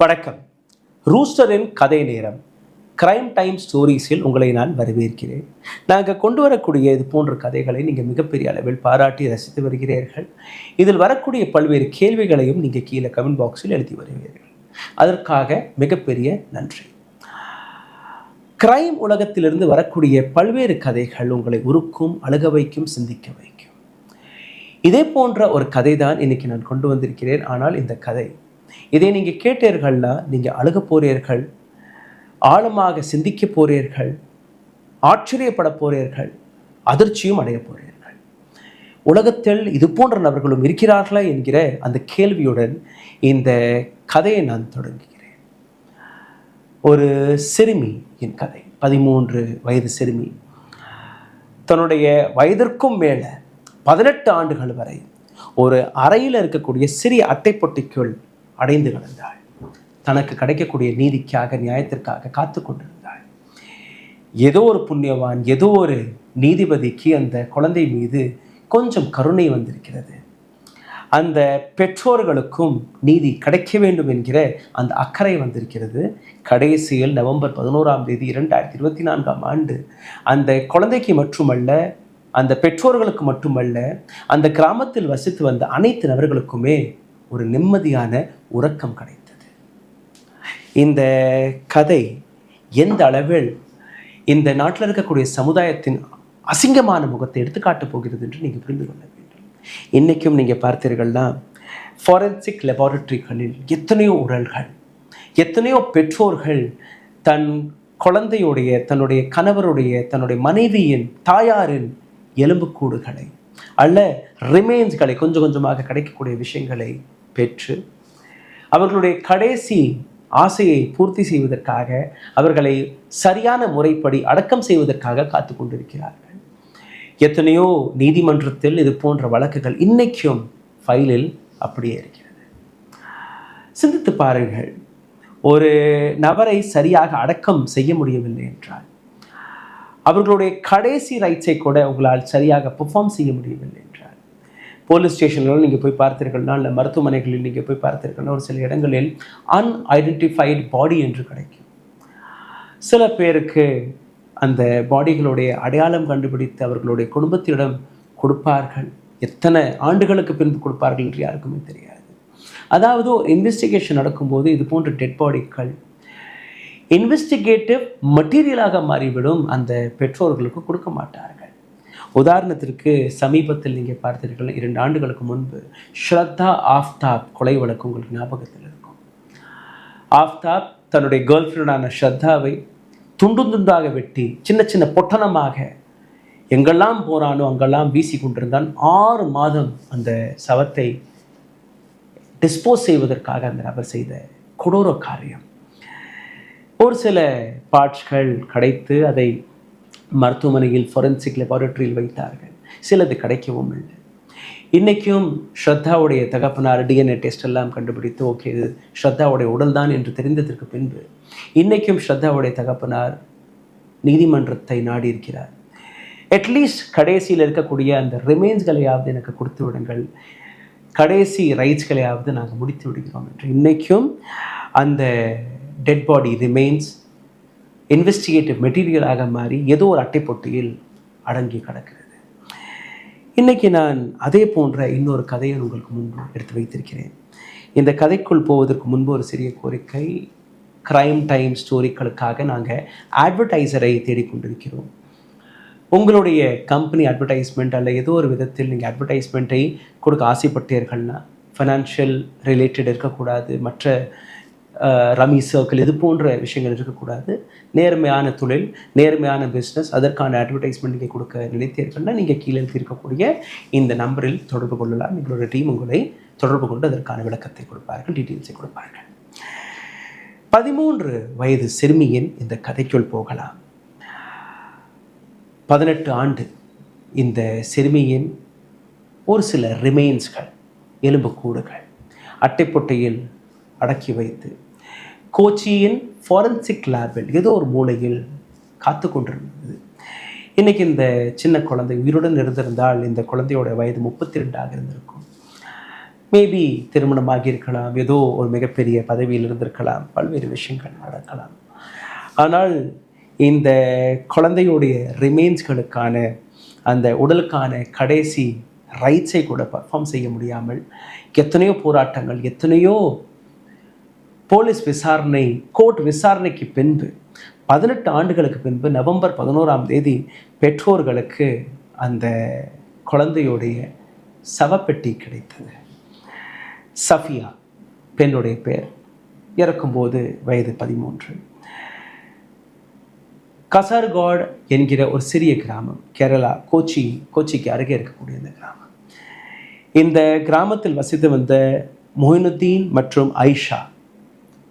வணக்கம். ரூஸ்டரின் கதை நேரம் கிரைம் டைம் ஸ்டோரீஸில் உங்களை நான் வரவேற்கிறேன். நாங்கள் கொண்டு வரக்கூடிய இது போன்ற கதைகளை நீங்கள் மிகப்பெரிய அளவில் பாராட்டி ரசித்து வருகிறீர்கள். இதில் வரக்கூடிய பல்வேறு கேள்விகளையும் நீங்கள் கீழே கமெண்ட் பாக்ஸில் எழுதி வருவீர்கள். அதற்காக மிகப்பெரிய நன்றி. கிரைம் உலகத்திலிருந்து வரக்கூடிய பல்வேறு கதைகள் உங்களை உருக்கும், அழுக வைக்கும், சிந்திக்க வைக்கும். இதே போன்ற ஒரு கதை தான் இன்னைக்கு நான் கொண்டு வந்திருக்கிறேன். ஆனால் இந்த கதை இதை நீங்கள் கேட்டீர்கள்னா நீங்கள் அழுக போறீர்கள், ஆழமாக சிந்திக்க போறீர்கள், ஆச்சரியப்பட போறீர்கள், அதிர்ச்சியும் அடைய போறீர்கள். உலகத்தில் இது போன்ற நபர்களும் இருக்கிறார்களா என்கிற அந்த கேள்வியுடன் இந்த கதையை நான் தொடங்குகிறேன். ஒரு சிறுமியின் கதை. 13 வயது சிறுமி தன்னுடைய வயதிற்கும் மேலே 18 ஆண்டுகள் வரை ஒரு அறையில் இருக்கக்கூடிய சிறிய அட்டைப்பொட்டிக்குள் அடைந்து கிடந்தாள். தனக்கு கிடைக்கக்கூடிய நீதிக்காக, நியாயத்திற்காக காத்து கொண்டிருந்தாள். ஏதோ ஒரு புண்ணியவான், ஏதோ ஒரு நீதிபதிக்கு அந்த குழந்தை மீது கொஞ்சம் கருணை வந்திருக்கிறது. அந்த பெற்றோர்களுக்கும் நீதி கிடைக்க வேண்டும் என்கிற அந்த அக்கறை வந்திருக்கிறது. கடைசியில் நவம்பர் 11ஆம் தேதி 2024ஆம் ஆண்டு அந்த குழந்தைக்கு மட்டுமல்ல, அந்த பெற்றோர்களுக்கு மட்டுமல்ல, அந்த கிராமத்தில் வசித்து வந்த அனைத்து நபர்களுக்குமே ஒரு நிம்மதியான உறக்கம் கிடைத்தது. இந்த கதை எந்த அளவில் இந்த நாட்டில் இருக்கக்கூடிய சமுதாயத்தின் அசிங்கமான முகத்தை எடுத்துக்காட்டப் போகிறது என்று நீங்கள் புரிந்து கொள்ள வேண்டும். இன்றைக்கும் நீங்கள் பார்த்தீர்கள்னா ஃபாரன்சிக் லெபார்டரிகளில் எத்தனையோ உடல்கள், எத்தனையோ பெற்றோர்கள் தன் குழந்தையுடைய, தன்னுடைய கணவருடைய, தன்னுடைய மனைவியின், தாயாரின் எலும்புக்கூடுகளை அல்ல ரிமைன்ஸ்களை, கொஞ்சம் கொஞ்சமாக கிடைக்கக்கூடிய விஷயங்களை பெற்று அவர்களுடைய கடைசி ஆசையை பூர்த்தி செய்வதற்காக, அவர்களை சரியான முறைப்படி அடக்கம் செய்வதற்காக காத்து கொண்டிருக்கிறார்கள். எத்தனையோ நீதிமன்றத்தில் இது போன்ற வழக்குகள் இன்னைக்கும் ஃபைலில் அப்படியே இருக்கிறது. சிந்தித்து பாருங்கள், ஒரு நபரை சரியாக அடக்கம் செய்ய முடியவில்லை என்றால், அவர்களுடைய கடைசி ரைட்ஸை கூட உங்களால் சரியாக பெர்ஃபார்ம் செய்ய முடியவில்லை என்றால், போலீஸ் ஸ்டேஷன்களில் நீங்கள் போய் பார்த்தீர்கள்னா, இல்லை மருத்துவமனைகளில் நீங்கள் போய் பார்த்தீர்கள்னா, ஒரு சில இடங்களில் அன்ஐடென்டிஃபைடு பாடி என்று கிடைக்கும். சில பேருக்கு அந்த பாடிகளுடைய அடையாளம் கண்டுபிடித்து அவர்களுடைய குடும்பத்திடம் கொடுப்பார்கள். எத்தனை ஆண்டுகளுக்கு பின்பு கொடுப்பார்கள் என்று யாருக்குமே தெரியாது. அதாவது ஒரு இன்வெஸ்டிகேஷன் நடக்கும்போது இது போன்ற டெட் பாடிகள் இன்வெஸ்டிகேட்டிவ் மெட்டீரியலாக மாறிவிடும். அந்த பெற்றோர்களுக்கு கொடுக்க மாட்டார்கள். உதாரணத்திற்கு சமீபத்தில் நீங்கள் பார்த்தீர்கள், 2 ஆண்டுகளுக்கு முன்பு ஸ்ரத்தா ஆஃப்தாப் கொலை வழக்கு உங்களுக்கு ஞாபகத்தில் இருக்கும். ஆஃப்தாப் தன்னுடைய கேர்ள் ஃப்ரெண்டான ஸ்ரத்தாவை துண்டு துண்டாக வெட்டி சின்ன சின்ன பொட்டணமாக எங்கெல்லாம் போறானோ அங்கெல்லாம் வீசி கொண்டிருந்தான். 6 மாதம் அந்த சவத்தை டிஸ்போஸ் செய்வதற்காக அந்த நபர் செய்த கொடூர காரியம். ஒரு சில பார்ட்ஸ்கள் கிடைத்து அதை மருத்துவமனையில் ஃபாரன்சிக் லெபார்டரியில் வைத்தார்கள். சிலது கிடைக்கவும் இல்லை. இன்றைக்கும் ஸ்ரத்தாவுடைய தகப்பனார் டிஎன்ஏ டெஸ்ட் எல்லாம் கண்டுபிடித்து ஓகே இது ஸ்ரத்தாவுடைய உடல் தான் என்று தெரிந்ததற்கு பின்பு இன்றைக்கும் ஸ்ரத்தாவுடைய தகப்பனார் நீதிமன்றத்தை நாடி இருக்கிறார். அட்லீஸ்ட் கடைசியில் இருக்கக்கூடிய அந்த ரிமைன்ஸ்களையாவது எனக்கு கொடுத்து விடுங்கள், கடைசி ரைட்ஸ்களையாவது நாங்கள் முடித்து விடுகிறோம் என்று இன்றைக்கும் அந்த டெட் பாடி ரிமைன்ஸ் இன்வெஸ்டிகேட்டிவ் மெட்டீரியலாக மாறி ஏதோ ஒரு அட்டைப்பொட்டியில் அடங்கி கிடக்கிறது. இன்றைக்கி நான் அதே போன்ற இன்னொரு கதையை உங்களுக்கு முன்பு எடுத்து வைத்திருக்கிறேன். இந்த கதைக்குள் போவதற்கு முன்பு ஒரு சிறிய கோரிக்கை. கிரைம் டைம் ஸ்டோரிகளுக்காக நாங்கள் அட்வர்டைசரை தேடிக்கொண்டிருக்கிறோம். உங்களுடைய கம்பெனி அட்வர்டைஸ்மெண்ட் அல்ல ஏதோ ஒரு விதத்தில் நீங்கள் அட்வர்டைஸ்மெண்ட்டை கொடுக்க ஆசைப்பட்டீர்கள்னா, ஃபைனான்ஷியல் ரிலேட்டட் இருக்கக்கூடாது, மற்ற ரமி சர்க்கிள் இது போன்ற விஷயங்கள் இருக்கக்கூடாது. நேர்மையான தொழில், நேர்மையான பிஸ்னஸ், அதற்கான அட்வர்டைஸ்மெண்ட் நீங்கள் கொடுக்க நினைத்தீர்கள்னா நீங்கள் கீழே இருக்கக்கூடிய இந்த நம்பரில் தொடர்பு கொள்ளலாம். எங்களோட டீம் உங்களை தொடர்பு கொண்டு அதற்கான விளக்கத்தை கொடுப்பார்கள், டீட்டெயில்ஸை கொடுப்பார்கள். 13 வயது சிறுமியின் இந்த கதைக்குள் போகலாம். 18 ஆண்டு இந்த சிறுமியின் ஒரு சில ரிமைன்ஸ்கள், எலும்புக்கூடுகள் அட்டைப்பொட்டையில் அடக்கி வைத்து கோச்சியின் ஃபாரன்சிக் லேபில் ஏதோ ஒரு மூலையில் காத்து கொண்டிருந்தது. இன்றைக்கி இந்த சின்ன குழந்தை உயிருடன் இருந்திருந்தால் இந்த குழந்தையோட வயது 32 இருந்திருக்கும். மேபி திருமணமாகி இருக்கலாம், ஏதோ ஒரு மிகப்பெரிய பதவியில் இருந்திருக்கலாம், பல்வேறு விஷயங்கள் நடக்கலாம். ஆனால் இந்த குழந்தையுடைய ரிமைன்ஸ்களுக்கான அந்த உடலுக்கான கடைசி ரைட்ஸை கூட பர்ஃபார்ம் செய்ய முடியாமல் எத்தனையோ போராட்டங்கள், எத்தனையோ போலீஸ் விசாரணை, கோர்ட் விசாரணைக்கு பின்பு 18 ஆண்டுகளுக்கு பின்பு நவம்பர் 11ஆம் தேதி பெற்றோர்களுக்கு அந்த குழந்தையுடைய சவப்பெட்டி கிடைத்தது. சஃபியா பெண்ணுடைய பேர். இறக்கும்போது வயது 13. கசார்கோட் என்கிற ஒரு சிறிய கிராமம், கேரளா கோச்சிக்கு அருகே இருக்கக்கூடிய இந்த கிராமம். இந்த கிராமத்தில் வசித்து வந்த மொயினுத்தீன் மற்றும் ஐஷா,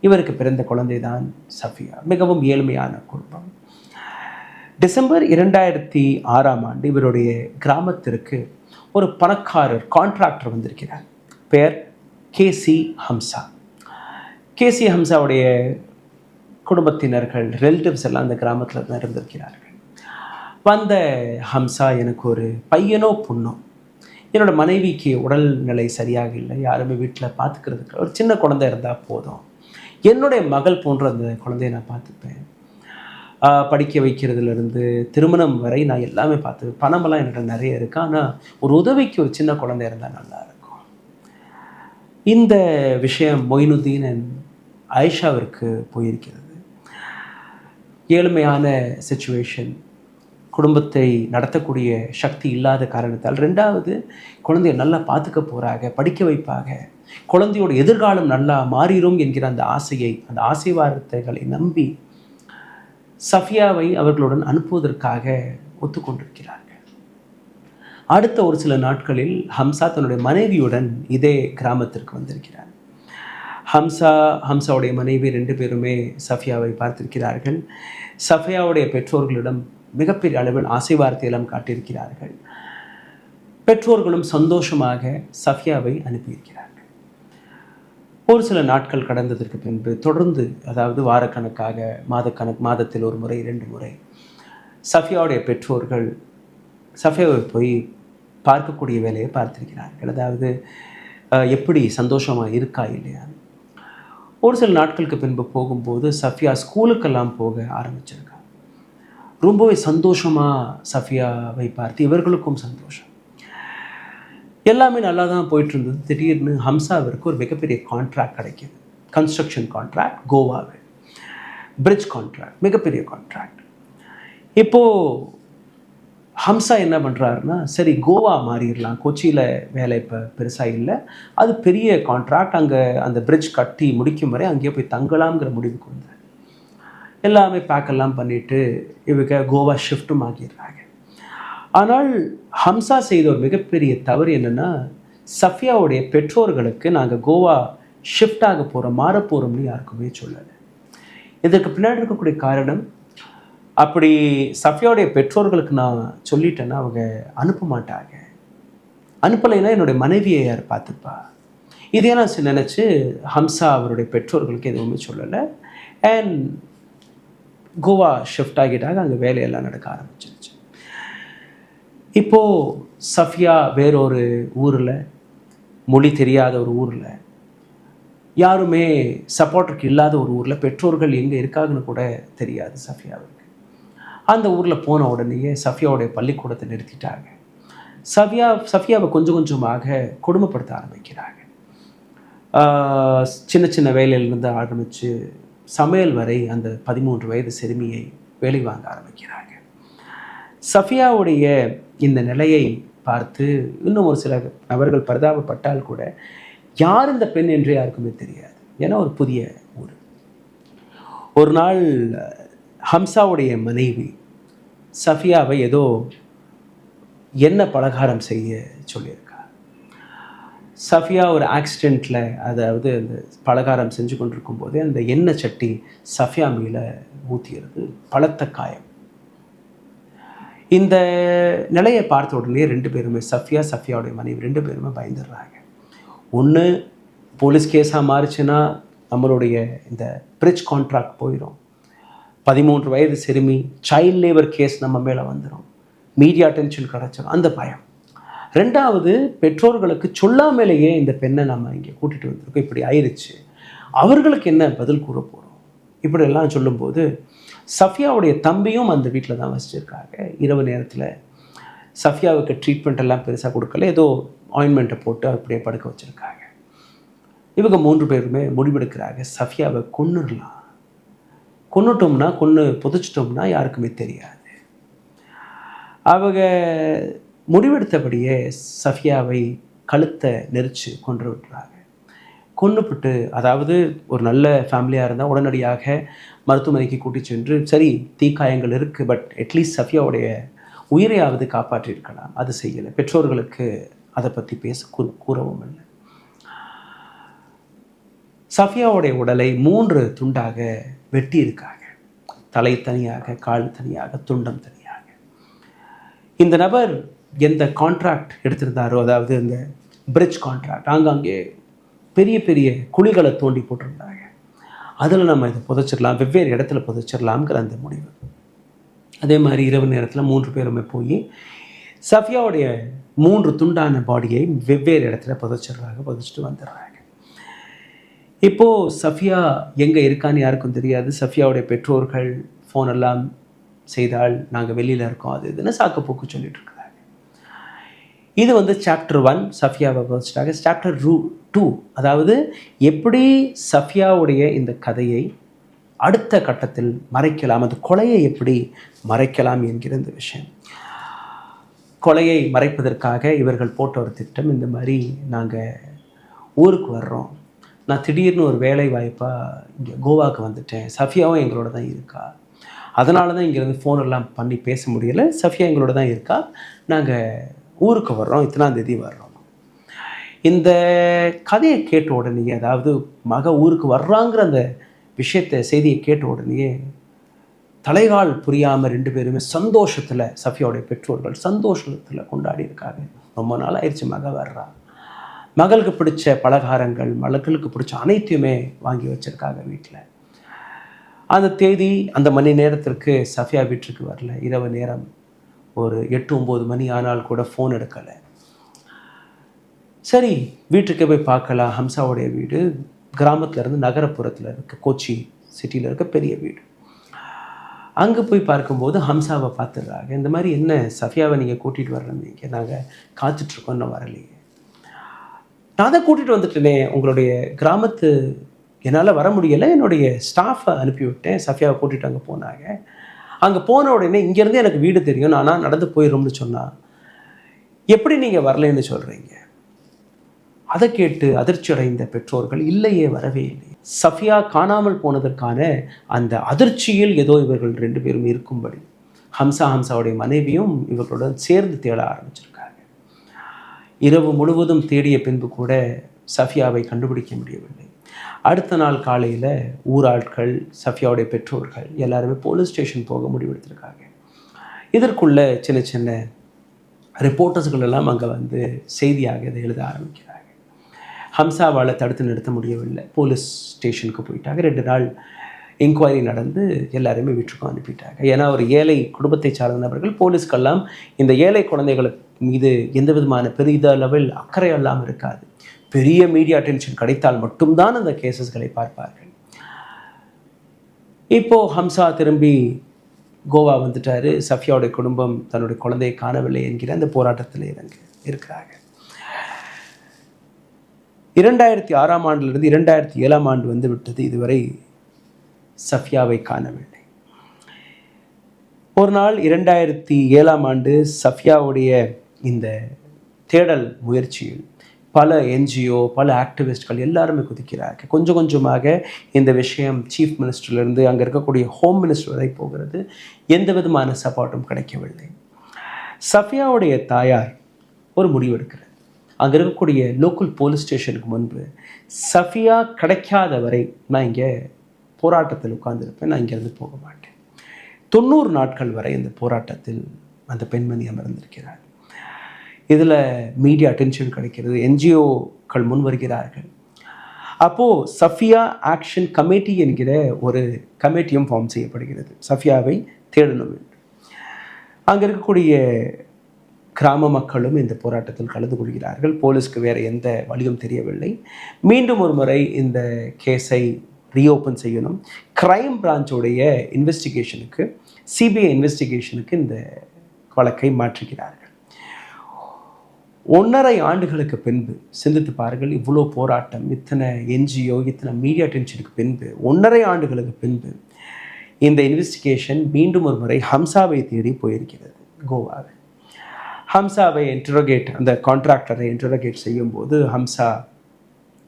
இவருக்கு பிறந்த குழந்தை தான் சஃபியா. மிகவும் ஏழ்மையான குடும்பம். டிசம்பர் 2006ஆம் ஆண்டு இவருடைய கிராமத்திற்கு ஒரு பணக்காரர் கான்ட்ராக்டர் வந்திருக்கிறார். பெயர் கேசி ஹம்சா. கேசி ஹம்சாவுடைய குடும்பத்தினர்கள், ரிலேட்டிவ்ஸ் எல்லாம் அந்த கிராமத்தில் தான் இருந்திருக்கிறார்கள். வந்த ஹம்சா, எனக்கு ஒரு பையனோ பொண்ணோ, என்னோடய மனைவிக்கு உடல்நிலை சரியாக இல்லை, யாருமே வீட்டில் பார்த்துக்கிறதுக்கு, ஒரு சின்ன குழந்தை இருந்தால் போதும், என்னுடைய மகள் போன்ற அந்த குழந்தைய நான் பார்த்துப்பேன், படிக்க வைக்கிறதுலேருந்து திருமணம் வரை நான் எல்லாமே பார்த்துப்பேன், பணமெல்லாம் என்கிட்ட நிறைய இருக்குது, ஆனால் ஒரு உதவிக்கு ஒரு சின்ன குழந்தை இருந்தால் நல்லாயிருக்கும். இந்த விஷயம் மொயினுத்தீன் அண்ட் ஆயிஷாவிற்கு போயிருக்கிறது. ஏழ்மையான சிச்சுவேஷன், குடும்பத்தை நடத்தக்கூடிய சக்தி இல்லாத காரணத்தால், ரெண்டாவது குழந்தைய நல்லா பார்த்துக்க போகிறாங்க, படிக்க வைப்பாங்க, குழந்தையோட எதிர்காலம் நல்லா மாறிடும் என்கிற அந்த ஆசையை, அந்த ஆசீர்வாதங்களை நம்பி சஃபியாவை அவர்களுடன் அனுப்புவதற்காக ஒத்துக்கொண்டிருக்கிறார்கள். அடுத்த ஒரு சில நாட்களில் ஹம்சா தன்னுடைய மனைவியுடன் இதே கிராமத்திற்கு வந்திருக்கிறார். ஹம்சாவுடைய மனைவி 2 பேருமே சஃபியாவை பார்த்திருக்கிறார்கள். சஃபியாவுடைய பெற்றோர்களிடம் மிகப்பெரிய அளவில் ஆசீர்வாதத்தை எல்லாம் காட்டியிருக்கிறார்கள். பெற்றோர்களும் சந்தோஷமாக சஃபியாவை அனுப்பியிருக்கிறார்கள். ஒரு சில நாட்கள் கடந்ததற்கு பின்பு தொடர்ந்து, அதாவது வாரக்கணக்காக, மாதத்தில் ஒரு முறை 2 முறை சஃபியாவுடைய பெற்றோர்கள் சஃபியாவை போய் பார்க்கக்கூடிய வேலையை பார்த்திருக்கிறார்கள். அதாவது எப்படி சந்தோஷமாக இருக்கா இல்லையா. ஒரு சில நாட்களுக்கு பின்பு போகும்போது சஃபியா ஸ்கூலுக்கெல்லாம் போக ஆரம்பிச்சிருக்காங்க. ரொம்பவே சந்தோஷமாக சஃபியாவை பார்த்து இவர்களுக்கும் சந்தோஷம். எல்லாமே நல்லா தான் போயிட்டு இருந்தது. திடீர்னு ஹம்சாவிற்கு ஒரு மிகப்பெரிய கான்ட்ராக்ட் கிடைக்கிது. கன்ஸ்ட்ரக்ஷன் கான்ட்ராக்ட், கோவாவில் பிரிட்ஜ் கான்ட்ராக்ட், மிகப்பெரிய கான்ட்ராக்ட். இப்போது ஹம்சா என்ன பண்ணுறாருன்னா, சரி கோவா மாறிடலாம், கொச்சியில் வேலை இப்போ பெருசாக இல்லை, அது பெரிய கான்ட்ராக்ட், அங்கே அந்த பிரிட்ஜ் கட்டி முடிக்கும் வரை அங்கேயே போய் தங்கலாம்ங்கிற முடிவுக்கு வந்தார். எல்லாமே பேக்கெல்லாம் பண்ணிவிட்டு இவங்க கோவா ஷிஃப்ட்டும் ஆகிடுறாங்க. ஆனால் ஹம்சா செய்த ஒரு மிகப்பெரிய தவறு என்னென்னா, சஃபியாவுடைய பெற்றோர்களுக்கு நாங்கள் கோவா ஷிஃப்ட் ஆக போகிறோம், மாற போகிறோம்னு யாருக்குமே சொல்லலை. இதற்கு பின்னாடி இருக்கக்கூடிய காரணம், அப்படி சஃபியாவுடைய பெற்றோர்களுக்கு நான் சொல்லிட்டேன்னா அவங்க அனுப்ப மாட்டாங்க, அனுப்பலைன்னா என்னுடைய மனைவியை யார் பார்த்துப்பா, இதே நான் நினச்சி ஹம்சா அவருடைய பெற்றோர்களுக்கு எதுவுமே சொல்லலை. அண்ட் கோவா ஷிஃப்ட் ஆகிட்டாங்க. அங்கே வேலையெல்லாம் நடக்க ஆரம்பிச்சிருச்சு. இப்போது சஃபியா வேறொரு ஊரில், மொழி தெரியாத ஒரு ஊரில், யாருமே சப்போர்ட்டருக்கு இல்லாத ஒரு ஊரில், பெற்றோர்கள் எங்கே இருக்காங்கன்னு கூட தெரியாது சஃபியாவுக்கு. அந்த ஊரில் போன உடனேயே சஃபியாவுடைய பள்ளிக்கூடத்தை நிறுத்திட்டாங்க. சஃபியாவை கொஞ்சம் கொஞ்சமாக கொடுமைப்படுத்த ஆரம்பிக்கிறாங்க. சின்ன சின்ன வேலையிலிருந்து ஆரம்பித்து சமையல் வரை அந்த 13 வயது சிறுமியை வேலை வாங்க ஆரம்பிக்கிறாங்க. சஃபியாவுடைய இந்த நிலையை பார்த்து இன்னும் ஒரு சில நபர்கள் பரிதாபப்பட்டால் கூட யார் இந்த பெண் என்று யாருக்குமே தெரியாது. ஏன்னா ஒரு புதிய ஊர். ஒரு நாள் ஹம்சாவுடைய மனைவி சஃபியாவை ஏதோ எண்ணெய் பலகாரம் செய்ய சொல்லியிருக்கா. சஃபியா ஒரு ஆக்சிடெண்ட்டில், அதாவது அந்த பலகாரம் செஞ்சு கொண்டிருக்கும் போதே அந்த எண்ணெய் சட்டி சஃபியா மேலே ஊற்றிடுது, பலத்த காயம். இந்த நிலையை பார்த்த உடனே 2 பேருமே, சஃபியாவுடைய மனைவி 2 பேருமே பயந்துடுறாங்க. ஒன்று, போலீஸ் கேஸாக மாறிச்சுன்னா நம்மளுடைய இந்த பிரிட்ஜ் கான்ட்ராக்ட் போயிடும், 13 வயது சிறுமி, சைல்ட் லேபர் கேஸ் நம்ம மேலே வந்துடும், மீடியா அட்டென்ஷன் கிடச்சிடும், அந்த பயம். ரெண்டாவது, பெற்றோர்களுக்கு சொல்லாமலேயே இந்த பெண்ணை நம்ம இங்கே கூட்டிகிட்டு வந்திருக்கோம், இப்படி ஆயிடுச்சு, அவர்களுக்கு என்ன பதில் கூற போகிறோம், இப்படியெல்லாம் சொல்லும்போது சஃபியாவுடைய தம்பியும் அந்த வீட்டில் தான் வசிச்சிருக்காங்க. இரவு நேரத்தில் சஃபியாவுக்கு ட்ரீட்மெண்ட் எல்லாம் பெருசாக கொடுக்கல, ஏதோ ஆயின்மெண்ட்டை போட்டு அப்படியே படுக்க வச்சுருக்காங்க. இவங்க 3 பேருமே முடிவெடுக்கிறாங்க, சஃபியாவை கொன்னுடலாம், கொன்னுட்டோம்னா புதைச்சிட்டோம்னா யாருக்குமே தெரியாது. அவங்க முடிவெடுத்தபடியே சஃபியாவை கழுத்தை நெரிச்சு கொன்று விட்டுறாங்க. கொன்னுபிட்டு, அதாவது ஒரு நல்ல ஃபேமிலியாக இருந்தால் உடனடியாக மருத்துவமனைக்கு கூட்டி சென்று, சரி தீக்காயங்கள் இருக்குது, பட் அட்லீஸ்ட் சஃபியாவுடைய உயிரையாவது காப்பாற்றியிருக்கலாம், அது செய்யலை. பெற்றோர்களுக்கு அதை பற்றி கூறவும் இல்லை. சஃபியாவுடைய உடலை 3 துண்டாக வெட்டி இருக்காங்க. தலை தனியாக, கால் தனியாக, துண்டம் தனியாக. இந்த நபர் எந்த கான்ட்ராக்ட் எடுத்திருந்தாரோ, அதாவது இந்த பிரிட்ஜ் கான்ட்ராக்ட், ஆங்காங்கே பெரிய பெரிய குழிகளை தோண்டி போட்டிருந்தாங்க. அதில் நம்ம இதை புதைச்சிடலாம், வெவ்வேறு இடத்துல புதைச்சிடலாம்ங்கிற அந்த முடிவு. அதே மாதிரி இரவு நேரத்தில் 3 பேருமே போய் சஃபியாவுடைய 3 துண்டான பாடியை வெவ்வேறு இடத்துல புதைச்சிட்டு வந்துடுறாங்க. இப்போது சஃபியா எங்கே இருக்கான்னு யாருக்கும் தெரியாது. சஃபியாவுடைய பெற்றோர்கள் ஃபோன் எல்லாம் செய்தால் நாங்கள் வெளியில் இருக்கோம், அது இதுன்னு சாக்கப்போக்கு சொல்லிட்டு இருக்கிறாங்க. இது சாப்டர் 1, சஃபியாவை புதைச்சிட்டாங்க. சாப்டர் 2, அதாவது எப்படி சஃபியாவுடைய இந்த கதையை அடுத்த கட்டத்தில் மறைக்கலாம், அந்த கொலையை எப்படி மறைக்கலாம் என்கிற இந்த விஷயம். கொலையை மறைப்பதற்காக இவர்கள் போட்ட ஒரு திட்டம், இந்த மாதிரி நாங்கள் ஊருக்கு வர்றோம், நான் திடீர்னு ஒரு வேலை வாய்ப்பாக இங்கே கோவாவுக்கு வந்துட்டேன், சஃபியாவும் எங்களோட தான் இருக்கா, அதனால தான் இங்கேருந்து ஃபோனெல்லாம் பண்ணி பேச முடியலை, சஃபியா எங்களோட தான் இருக்கா, நாங்கள் ஊருக்கு வர்றோம், இத்தனாம் தேதி வர்றோம். இந்த கதையை கேட்ட உடனே, அதாவது மக ஊருக்கு வர்றாங்கிற அந்த செய்தியை கேட்ட உடனே தலைகால் புரியாமல் 2 பேருமே சந்தோஷத்தில், சஃபியாவுடைய பெற்றோர்கள் சந்தோஷத்தில் கொண்டாடி இருக்காங்க. ரொம்ப நாள் ஆயிடுச்சு மக வர்றா, மகளுக்கு பிடிச்ச பலகாரங்கள், மகளுக்கு பிடிச்ச அனைத்தையுமே வாங்கி வச்சுருக்காங்க வீட்டில். அந்த தேதி, அந்த மணி நேரத்திற்கு சஃபியா வீட்டுக்கு வரல. இரவு நேரம் ஒரு 8-9 மணி ஆனால் கூட ஃபோன் எடுக்கலை. சரி வீட்டுக்கு போய் பார்க்கலாம். ஹம்சாவுடைய வீடு கிராமத்துலேருந்து நகரப்புறத்தில் இருக்க, கொச்சி சிட்டியில் இருக்க பெரிய வீடு. அங்கே போய் பார்க்கும்போது ஹம்சாவை பார்த்துடுறாங்க. இந்த மாதிரி, என்ன சஃபியாவை நீங்கள் கூட்டிகிட்டு வர்றீங்க, நாங்கள் காத்துட்ருக்கோம், இன்னும் வரலையே. நான் தான் கூட்டிகிட்டு வந்துட்டேனே, உங்களுடைய கிராமத்து என்னால் வர முடியலை, என்னுடைய ஸ்டாஃபை அனுப்பிவிட்டேன், சஃபியாவை கூட்டிகிட்டு அங்கே போனாங்க. அங்கே போன உடனே இங்கேருந்து எனக்கு வீடு தெரியும், நானாக நடந்து போயிடும்னு சொன்னால் எப்படி நீங்கள் வரலைன்னு சொல்கிறீங்க? அதை கேட்டு அதிர்ச்சி அடைந்த பெற்றோர்கள், இல்லையே வரவே இல்லை. சஃபியா காணாமல் போனதற்கான அந்த அதிர்ச்சியில் ஏதோ இவர்கள் 2 பேரும் இருக்கும்படி ஹம்சாவுடைய மனைவியும் இவர்களுடன் சேர்ந்து தேட ஆரம்பிச்சிருக்காங்க. இரவு முழுவதும் தேடிய பின்பு கூட சஃபியாவை கண்டுபிடிக்க முடியவில்லை. அடுத்த நாள் காலையில் ஊராட்கள், சஃபியாவுடைய பெற்றோர்கள் எல்லாருமே போலீஸ் ஸ்டேஷன் போக முடிவெடுத்திருக்காங்க. இதற்குள்ள சின்ன சின்ன ரிப்போர்ட்டர்ஸ்கள் எல்லாம் அங்கே செய்தியாக இதை எழுத ஆரம்பிக்கிறாங்க. ஹம்சாவால் தடுத்து நிறுத்த முடியவில்லை, போலீஸ் ஸ்டேஷனுக்கு போயிட்டாங்க. 2 நாள் என்கொயரி நடந்து எல்லாருமே வீட்டுக்கும் அனுப்பிட்டாங்க. ஏன்னா ஒரு ஏழை குடும்பத்தை சார்ந்த நபர்கள், போலீஸ்க்கெல்லாம் இந்த ஏழை குழந்தைகள் மீது எந்த விதமான பெரிதளவில் அக்கறை எல்லாம் இருக்காது. பெரிய மீடியா அட்டென்ஷன் கிடைத்தால் மட்டும்தான் அந்த கேசஸ்களை பார்ப்பார்கள். இப்போது ஹம்சா திரும்பி கோவா வந்துட்டார். சஃபியாவுடைய குடும்பம் தன்னுடைய குழந்தையை காணவில்லை என்கிற அந்த போராட்டத்தில் இருக்கிறாங்க. 2006ஆம் ஆண்டிலிருந்து 2007ஆம் ஆண்டு வந்து விட்டது. இதுவரை சஃபியாவை காணவில்லை. ஒரு நாள் 2007ஆம் ஆண்டு சஃபியாவுடைய இந்த தேடல் முயற்சியில் பல என்ஜிஓ, பல ஆக்டிவிஸ்ட்கள் எல்லாருமே குதிக்கிறாங்க. கொஞ்சம் கொஞ்சமாக இந்த விஷயம் சீஃப் மினிஸ்டர்லேருந்து அங்கே இருக்கக்கூடிய ஹோம் மினிஸ்டர் வரை போகிறது. எந்த விதமான சப்போர்ட்டும் கிடைக்கவில்லை. சஃபியாவுடைய தாயார் ஒரு முடிவு எடுக்கிறார். அங்கே இருக்கக்கூடிய லோக்கல் போலீஸ் ஸ்டேஷனுக்கு முன்பு, சஃபியா கிடைக்காத வரை நான் இங்கே போராட்டத்தில் உட்கார்ந்துருப்பேன், நான் இங்கேருந்து போக மாட்டேன். 90 நாட்கள் வரை இந்த போராட்டத்தில் அந்த பெண்மணி அமர்ந்திருக்கிறார். இதில் மீடியா அட்டென்ஷன் கிடைக்கிறது, என்ஜிஓக்கள் முன் வருகிறார்கள். அப்போது சஃபியா ஆக்ஷன் கமிட்டி என்கிற ஒரு கமிட்டியும் ஃபார்ம் செய்யப்படுகிறது. சஃபியாவை தேடணும் என்று அங்கே இருக்கக்கூடிய கிராம மக்களும் இந்த போராட்டத்தில் கலந்து கொள்கிறார்கள். போலீஸ்க்கு வேறு எந்த வழியும் தெரியவில்லை. மீண்டும் ஒரு முறை இந்த கேஸை ரீஓப்பன் செய்யணும். கிரைம் பிரான்ச்சோடைய இன்வெஸ்டிகேஷனுக்கு, சிபிஐ இன்வெஸ்டிகேஷனுக்கு இந்த வழக்கை மாற்றுகிறார்கள். 1.5 ஆண்டுகளுக்கு பின்பு சிந்தித்து பாருங்கள். இவ்வளோ போராட்டம், இத்தனை என்ஜிஓ, இத்தனை மீடியா அட்டென்ஷனுக்கு பின்பு 1.5 ஆண்டுகளுக்கு பின்பு இந்த இன்வெஸ்டிகேஷன் மீண்டும் ஒரு முறை ஹம்சாவை தேடி போயிருக்கிறது கோவாவில். ஹம்சாவை அந்த கான்ட்ராக்டரை இன்டரோகேட் செய்யும்போது ஹம்சா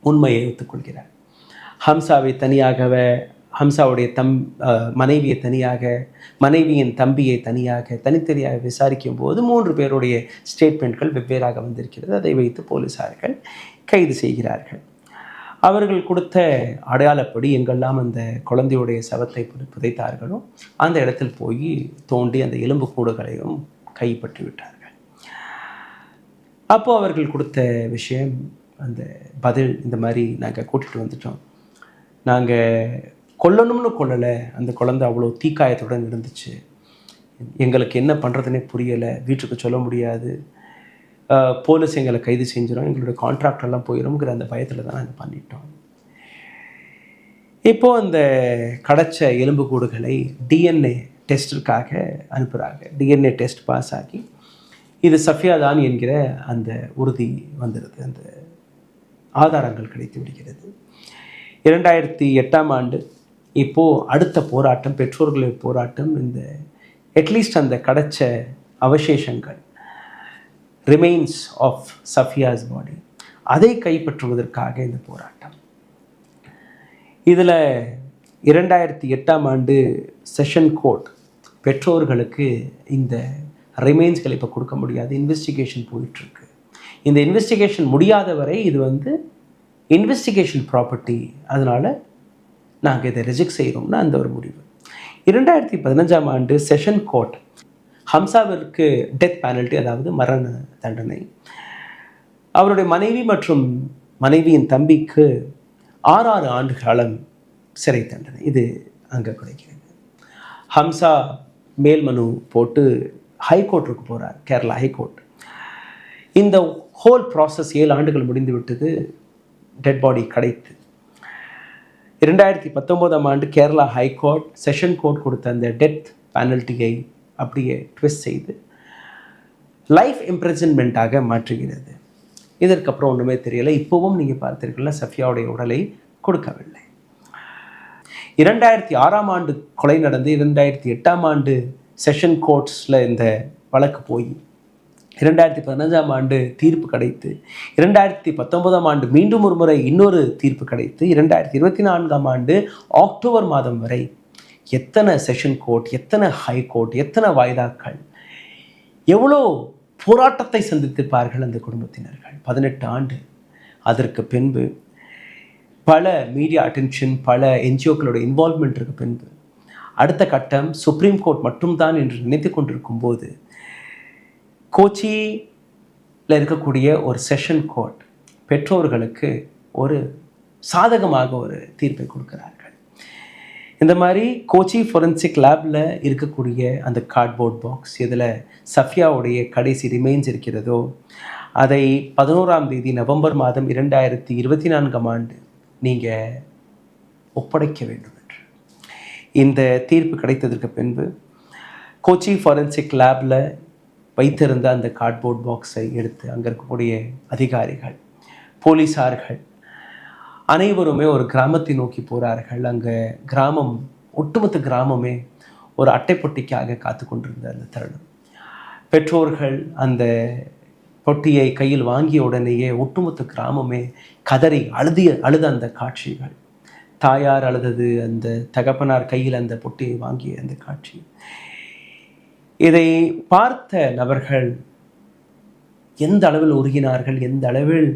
உண்மையை ஒத்துக்கொள்கிறார். ஹம்சாவை தனியாகவே, ஹம்சாவுடைய மனைவியை தனியாக, மனைவியின் தம்பியை தனித்தனியாக விசாரிக்கும் போது 3 பேருடைய ஸ்டேட்மெண்ட்கள் வெவ்வேறாக வந்திருக்கிறது. அதை வைத்து போலீஸார்கள் கைது செய்கிறார்கள். அவர்கள் கொடுத்த அடையாளப்படி எங்கெல்லாம் அந்த குழந்தையுடைய சவத்தை புதைத்தார்களோ அந்த இடத்தில் போய் தோண்டி அந்த எலும்பு கூடுகளையும் கைப்பற்றி விட்டார்கள். அப்போது அவர்கள் கொடுத்த விஷயம், அந்த பதில் இந்த மாதிரி, நாங்கள் கூட்டிகிட்டு வந்துட்டோம், நாங்கள் கொல்லணும்னு கொள்ளலை, அந்த குழந்தை அவ்வளோ தீக்காயத்துடன் இருந்துச்சு, எங்களுக்கு என்ன பண்ணுறதுனே புரியலை, வீட்டுக்கு சொல்ல முடியாது, போலீஸ் எங்களை கைது செஞ்சிடும், எங்களுடைய கான்ட்ராக்டெல்லாம் போயிடும்ங்கிற அந்த பயத்தில் தான் நாங்கள் பண்ணிட்டோம். இப்போது அந்த கிடைச்ச எலும்புக்கூடுகளை டிஎன்ஏ டெஸ்ட்டிற்காக அனுப்புகிறாங்க. டிஎன்ஏ டெஸ்ட் பாஸ் ஆகி இது சஃபியா தான் என்கிற அந்த உறுதி வந்துடுது, அந்த ஆதாரங்கள் கிடைத்து விடுகிறது. 2008ஆம் ஆண்டு இப்போது அடுத்த போராட்டம், பெற்றோர்களின் போராட்டம், இந்த அட்லீஸ்ட் அந்த கிடைச்ச அவசேஷங்கள், ரிமைன்ஸ் ஆஃப் சஃபியாஸ் பாடி, அதை கைப்பற்றுவதற்காக இந்த போராட்டம். இதில் 2008ஆம் ஆண்டு செஷன் கோர்ட் பெற்றோர்களுக்கு இந்த ரிமைன்ஸ்களை இப்போ கொடுக்க முடியாது, இன்வெஸ்டிகேஷன் போயிட்டுருக்கு, இந்த இன்வெஸ்டிகேஷன் முடியாத வரை இது இன்வெஸ்டிகேஷன் ப்ராப்பர்ட்டி, அதனால் நாங்கள் இதை ரிஜெக்ட் செய்கிறோம்னா அந்த ஒரு முடிவு. 2015ஆம் ஆண்டு செஷன் கோர்ட் ஹம்சாவிற்கு டெத் பெனல்ட்டி, அதாவது மரண தண்டனை, அவருடைய மனைவி மற்றும் மனைவியின் தம்பிக்கு 6 ஆண்டு காலம் சிறை தண்டனை, இது அங்கே கிடைக்கிறது. ஹம்சா மேல்மனு போட்டு ஹைகோர்ட்டுக்கு போகிறார், கேரளா ஹைகோர்ட். இந்த ஹோல் ப்ராசஸ் 7 ஆண்டுகள் முடிந்து விட்டது, டெட் பாடி கிடைத்து. 2019ஆம் ஆண்டு கேரளா ஹைகோர்ட் செஷன் கோர்ட் கொடுத்த அந்த டெத் பெனல்ட்டியை அப்படியே ட்விஸ்ட் செய்து லைஃப் இம்ப்ரிசன்மெண்ட்டாக மாற்றுகிறது. இதற்கப்புறம் ஒன்றுமே தெரியலை. இப்போவும் நீங்கள் பார்த்தீர்கள்ல, சஃபியாவுடைய உடலை கொடுக்கவில்லை. 2006ஆம் ஆண்டு கொலை நடந்து 2008ஆம் ஆண்டு செஷன் கோர்ட்ஸில் இந்த வழக்கு போய் 2015ஆம் ஆண்டு தீர்ப்பு கிடைத்து, 2019ஆம் ஆண்டு மீண்டும் ஒரு முறை இன்னொரு தீர்ப்பு கிடைத்து, 2024ஆம் ஆண்டு அக்டோபர் மாதம் வரை எத்தனை செஷன் கோர்ட், எத்தனை ஹை கோர்ட், எத்தனை வாய்தாக்கள், எவ்வளோ போராட்டத்தை சந்தித்திருப்பார்கள் அந்த குடும்பத்தினர்கள். 18 ஆண்டு. அதற்கு பின்பு பல மீடியா அட்டென்ஷன், பல என்ஜிஓக்களோட இன்வால்வ்மெண்ட்டுக்கு பின்பு அடுத்த கட்டம் சுப்ரீம் கோர்ட் மட்டும்தான் என்று நினைத்து கொண்டிருக்கும் போது கோச்சியில் இருக்கக்கூடிய ஒரு செஷன் கோர்ட் பெற்றோர்களுக்கு ஒரு சாதகமாக ஒரு தீர்ப்பை கொடுக்கிறார்கள். இந்த மாதிரி கோச்சி ஃபொரென்சிக் லேபில் இருக்கக்கூடிய அந்த கார்ட்போர்ட் பாக்ஸ், இதில் சஃபியாவுடைய கடைசி ரிமைன்ஸ் இருக்கிறதோ, அதை 11ஆம் தேதி நவம்பர் மாதம் 2024ஆம் ஆண்டு நீங்கள் ஒப்படைக்க வேண்டும் என்று இந்த தீர்ப்பு கிடைத்ததற்கு பின்பு கோச்சி ஃபாரன்சிக் லேபில் வைத்திருந்த அந்த கார்ட்போர்ட் பாக்ஸை எடுத்து அங்கே இருக்கக்கூடிய அதிகாரிகள், போலீஸார்கள் அனைவருமே ஒரு கிராமத்தை நோக்கி போகிறார்கள். அங்கே கிராமம், ஒட்டுமொத்த கிராமமே ஒரு அட்டைப்பொட்டிக்காக காத்து கொண்டிருந்த அந்த தருணம். பெற்றோர்கள் அந்த பொட்டியை கையில் வாங்கிய உடனேயே ஒட்டுமொத்த கிராமமே கதறி அழுத அந்த காட்சிகள், தாயார் அழுதது, அந்த தகப்பனார் கையில் அந்த பொட்டியை வாங்கிய அந்த காட்சி, இதை பார்த்த நபர்கள் எந்த அளவில் உருகினார்கள், எந்த அளவில்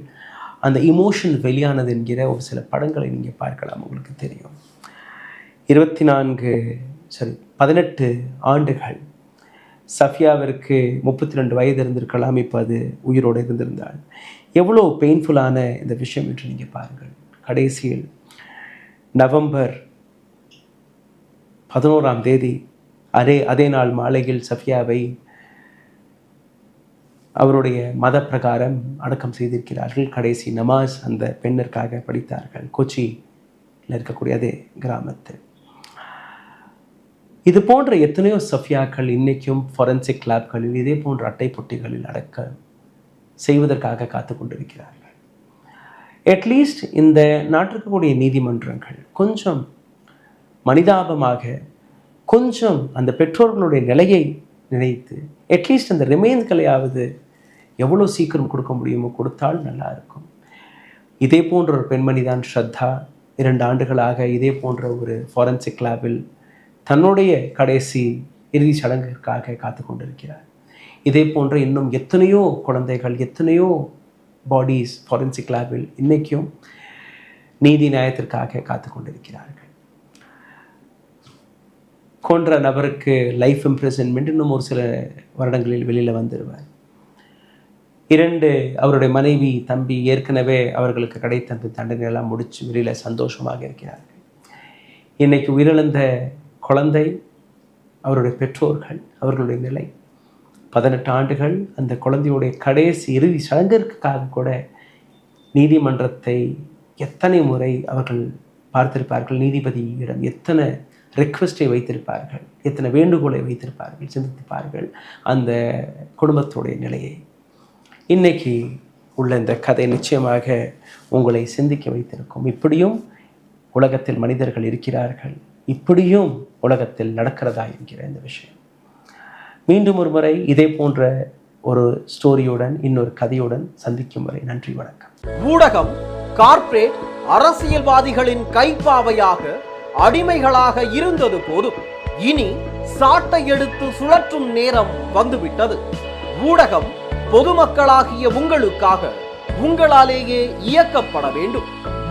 அந்த இமோஷன் வெளியானது என்கிற ஒரு சில படங்களை நீங்கள் பார்க்கலாம், உங்களுக்கு தெரியும். 18 ஆண்டுகள் சஃபியாவிற்கு 32 வயது இருந்திருக்கலாம், இப்போ அது உயிரோடு இருந்திருந்தால் எவ்வளோ பெயின்ஃபுல்லான இந்த விஷயம் என்று நீங்கள் பாருங்கள். கடைசியில் நவம்பர் 11ஆம் தேதி அதே நாள் மாலையில் சஃபியாவை அவருடைய மத பிரகாரம் அடக்கம் செய்திருக்கிறார்கள். கடைசி நமாஸ் அந்த பெண்ணிற்காக படித்தார்கள், கொச்சியில் இருக்கக்கூடிய அதே கிராமத்தில். இது போன்ற எத்தனையோ சஃபியாக்கள் இன்றைக்கும் ஃபாரன்சிக் லேப்களில் இதே போன்ற அட்டை பொட்டிகளில் அடக்க செய்வதற்காக காத்து கொண்டிருக்கிறார்கள். அட்லீஸ்ட் இந்த நாட்டிற்கக்கூடிய நீதிமன்றங்கள் கொஞ்சம் மனிதாபமாக, கொஞ்சம் அந்த பெற்றோர்களுடைய நிலையை நினைத்து அட்லீஸ்ட் அந்த ரிமைன்ஸ்களையாவது எவ்வளோ சீக்கிரம் கொடுக்க முடியுமோ கொடுத்தால் நல்லா இருக்கும். இதே போன்ற ஒரு பெண்மணி தான் ஸ்ரத்தா. 2 ஆண்டுகளாக இதே போன்ற ஒரு ஃபாரன்சிக் லேபில் தன்னுடைய கடைசி இறுதி சடங்கிற்காக காத்து கொண்டிருக்கிறார். இதே போன்ற இன்னும் எத்தனையோ குழந்தைகள், எத்தனையோ பாடிஸ் ஃபாரன்சிக் லேபில் இன்றைக்கும் நீதி நியாயத்திற்காக காத்து கொண்டிருக்கிறார்கள். கொன்ற நபருக்கு லைஃப் இம்ப்ரிசன்மெண்ட், இன்னும் ஒரு சில வருடங்களில் வெளியில் வந்துடுவார். 2 அவருடைய மனைவி, தம்பி ஏற்கனவே அவர்களுக்கு கிடைத்த அந்த தண்டனையெல்லாம் முடித்து வெளியில் சந்தோஷமாக இருக்கிறார்கள். இன்றைக்கு உயிரிழந்த குழந்தை, அவருடைய பெற்றோர்கள், அவர்களுடைய நிலை 18 ஆண்டுகள் அந்த குழந்தையுடைய கடைசி இறுதி சடங்கிற்காக கூட நீதிமன்றத்தை எத்தனை முறை அவர்கள் பார்த்திருப்பார்கள், நீதிபதியிடம் எத்தனை ரெக்வெஸ்டை வைத்திருப்பார்கள், எத்தனை வேண்டுகோளை வைத்திருப்பார்கள், சிந்தித்திருப்பார்கள் அந்த குடும்பத்துடைய நிலையை. இன்னைக்கு உள்ள இந்த கதை நிச்சயமாக உங்களை சிந்திக்க வைத்திருக்கும். இப்படியும் உலகத்தில் மனிதர்கள் இருக்கிறார்கள், இப்படியும் உலகத்தில் நடக்கிறதா என்கிற இந்த விஷயம். மீண்டும் ஒரு முறை இதே போன்ற ஒரு ஸ்டோரியுடன், இன்னொரு கதையுடன் சந்திக்கும் வரை நன்றி, வணக்கம். ஊடகம் கார்ப்பரேட் அரசியல்வாதிகளின் கைப்பாவையாக, அடிமைகளாக இருந்தது போதும். இனி சாட்டை எடுத்து சுழற்றும் நேரம் வந்துவிட்டது. ஊடகம் பொதுமக்களாகிய உங்களுக்காக, உங்களாலேயே இயக்கப்பட வேண்டும்.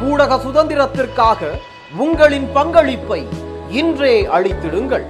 ஊடக சுதந்திரத்திற்காக உங்களின் பங்களிப்பை இன்றே அளித்திடுங்கள்.